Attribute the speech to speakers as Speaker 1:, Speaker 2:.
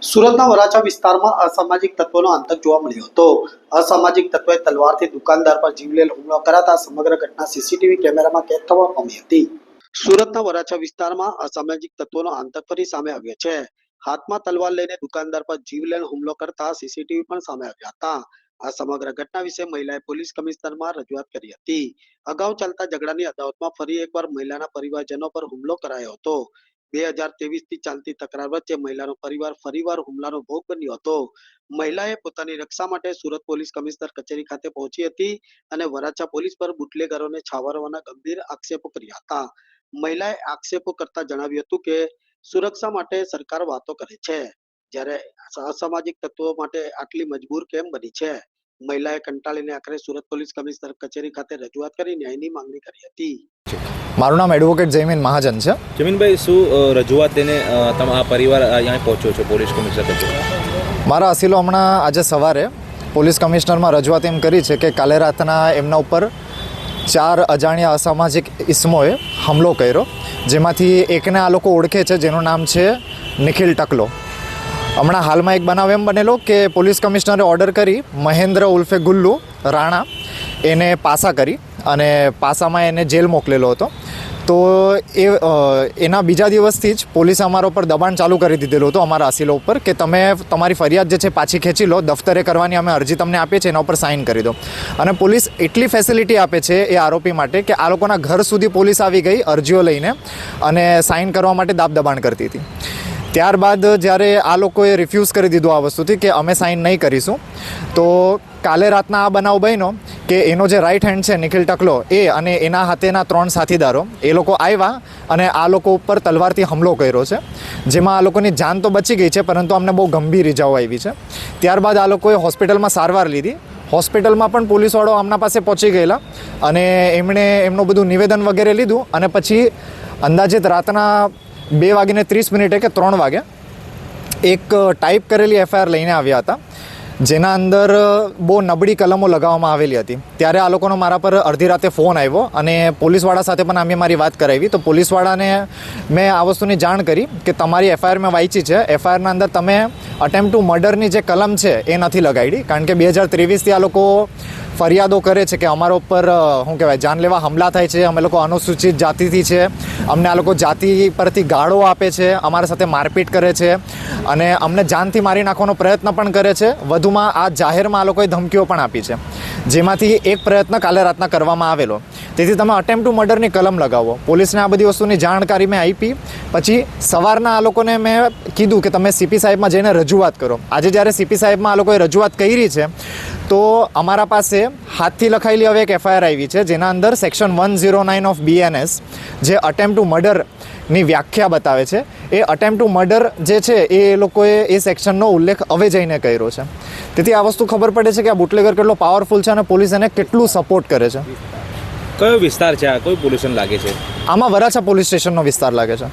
Speaker 1: સુરતના વરાછા વિસ્તારમાં અસામાજિક તત્વોનો આતંક જોવા મળ્યો હતો। અસામાજિક તત્વોએ તલવારથી દુકાનદાર પર જીવલેણ હુમલો કરાતા સમગ્ર ઘટના સીસીટીવી કેમેરામાં કેદ થવા પામી હતી। સુરતના વરાછા વિસ્તારમાં અસામાજિક તત્વોનો આતંક ફરી સામે આવ્યો છે। હાથમાં તલવાર લઈને દુકાનદાર પર જીવલેણ હુમલો કરતા સીસીટીવી પણ સામે આવ્યા હતા। આ સમગ્ર ઘટના વિશે મહિલાએ પોલીસ કમિશનરમાં રજૂઆત કરી હતી। અગાઉ ચાલતા ઝઘડાની અદાવતમાં ફરી એકવાર મહિલાના પરિવારજનો પર હુમલો કરાયો હતો। 2023 થી ચાલતી તકરાર વચ્ચે મહિલાનો પરિવાર ફરીવાર હુમલાનો ભોગ બન્યો હતો। મહિલાએ પોતાની રક્ષા માટે સુરત પોલીસ કમિશનર કચેરી ખાતે પહોંચી હતી અને વરાછા પોલીસ પર બુટલેગરોને છાવરવાના ગંભીર આક્ષેપો કર્યા હતા। મહિલાએ આક્ષેપો કરતા જણાવ્યું હતું કે સુરક્ષા માટે સરકાર વાતો કરે છે, જ્યારે અસામાજિક તત્વો માટે આટલી મજબૂર કેમ બની છે। મહિલાએ કંટાળીને આખરે સુરત પોલીસ કમિશનર કચેરી ખાતે રજૂઆત કરી ન્યાયની માંગણી કરી હતી।
Speaker 2: મારું નામ એડવોકેટ જયમીન મહાજન છે।
Speaker 3: જમીનભાઈ, શું રજૂઆત લઈને તમારા પરિવાર અહીંયા પહોંચ્યો છો પોલીસ કમિશનર કચેરી?
Speaker 2: મારા અસીલો હમણાં આજે સવારે પોલીસ કમિશનરમાં રજૂઆત એમ કરી છે કે કાલે રાતના એમના ઉપર 4 અજાણ્યા અસામાજિક ઇસમોએ હુમલો કર્યો, જેમાંથી એકને આ લોકો ઓળખે છે, જેનું નામ છે નિખિલ ટકલો। હમણાં હાલમાં એક બનાવ એમ બનેલો કે પોલીસ કમિશનરે ઓર્ડર કરી મહેન્દ્ર ઉલ્ફે ગુલ્લુ રાણા એને પાસા કરી અને પાસામાં એને જેલ મોકલેલો હતો। તો એના બીજા દિવસથી જ પોલીસે અમારા ઉપર દબાણ ચાલુ કરી દીધેલું હતું અમારા અસીલો ઉપર કે તમે તમારી ફરિયાદ જે છે પાછી ખેંચી લો, દફતરે કરવાની અમે અરજી તમને આપીએ છીએ, એના ઉપર સાઇન કરી દો। અને પોલીસ એટલી ફેસિલિટી આપે છે એ આરોપી માટે કે આ લોકોના ઘર સુધી પોલીસ આવી ગઈ અરજીઓ લઈને અને સાઇન કરવા માટે દાબ દબાણ કરતી હતી। ત્યારબાદ જ્યારે આ લોકોએ રિફ્યુઝ કરી દીધું આ વસ્તુથી કે અમે સાઇન નહીં કરીશું, તો કાલે રાતના આ બનાવ બન્યો કે એનો જે રાઈટ હેન્ડ છે નિખિલ ટકલો એ અને એના હાથેના 3 સાથીદારો એ લોકો આવ્યા અને આ લોકો ઉપર તલવારથી હુમલો કર્યો છે, જેમાં આ લોકોની જાન તો બચી ગઈ છે, પરંતુ અમને બહુ ગંભીર ઇજાઓ આવી છે। ત્યારબાદ આ લોકોએ હોસ્પિટલમાં સારવાર લીધી। હોસ્પિટલમાં પણ પોલીસવાળો આમના પાસે પહોંચી ગયેલા અને એમણે એમનું બધું નિવેદન વગેરે લીધું અને પછી અંદાજિત રાતના 2:30 કે 3 વાગે એક ટાઈપ કરેલી એફઆઈઆર લઈને આવ્યા હતા, જેના અંદર બહુ નબળી કલમો લગાવવામાં આવેલી હતી। ત્યારે આ લોકોનો મારા પર અડધી રાતે ફોન આવ્યો અને પોલીસવાળા સાથે પણ અમે મારી વાત કરાવી। તો પોલીસવાળાને મેં આ વસ્તુની જાણ કરી કે તમારી એફઆઈઆર મેં વાંચી છે, એફઆઈઆરના અંદર તમે અટેમ્પ્ટ ટુ મર્ડરની જે કલમ છે એ નથી લગાડી, કારણ કે 2023થી આ લોકો ફરિયાદો કરે છે કે અમારા ઉપર શું કહેવાય જાનલેવા હુમલા થાય છે, અમે લોકો અનુસૂચિત જાતિથી છે, અમને આ લોકો જાતિ પરથી ગાળો આપે છે, અમારા સાથે મારપીટ કરે છે અને અમને જાનથી મારી નાખવાનો પ્રયત્ન પણ કરે છે। વધુમાં આ જાહેરમાં આ લોકોએ ધમકીઓ પણ આપી છે, જેમાંથી એક પ્રયત્ન કાલે રાતના કરવામાં આવેલો। તેથી તમે અટેમ્પ્ટ ટુ મર્ડરની કલમ લગાવો। પોલીસને આ બધી વસ્તુની જાણકારી મેં આપી। પછી સવારના આ લોકોને મેં કીધું કે તમે સીપી સાહેબમાં જઈને રજૂઆત કરો। આજે જ્યારે સીપી સાહેબમાં આ લોકોએ રજૂઆત કરી છે, તો અમારા પાસે હાથથી લખાયેલી હવે એક એફઆઈઆર આવી છે, જેના અંદર સેક્શન 109 ઓફ BNS જે અટેમ્પ્ટ ટુ મર્ડરની વ્યાખ્યા બતાવે છે, એ અટેમ્પ્ટ ટુ મર્ડર જે છે એ લોકોએ એ સેક્શનનો ઉલ્લેખ હવે જઈને કર્યો છે। તેથી આ વસ્તુ ખબર પડે છે કે આ બુટલેગર કેટલો પાવરફુલ છે અને પોલીસ એને કેટલું સપોર્ટ કરે છે।
Speaker 3: કયો વિસ્તાર છે આ? કોઈ પોલ્યુશન લાગે છે?
Speaker 2: આમાં વરાછા પોલીસ સ્ટેશનનો વિસ્તાર લાગે છે।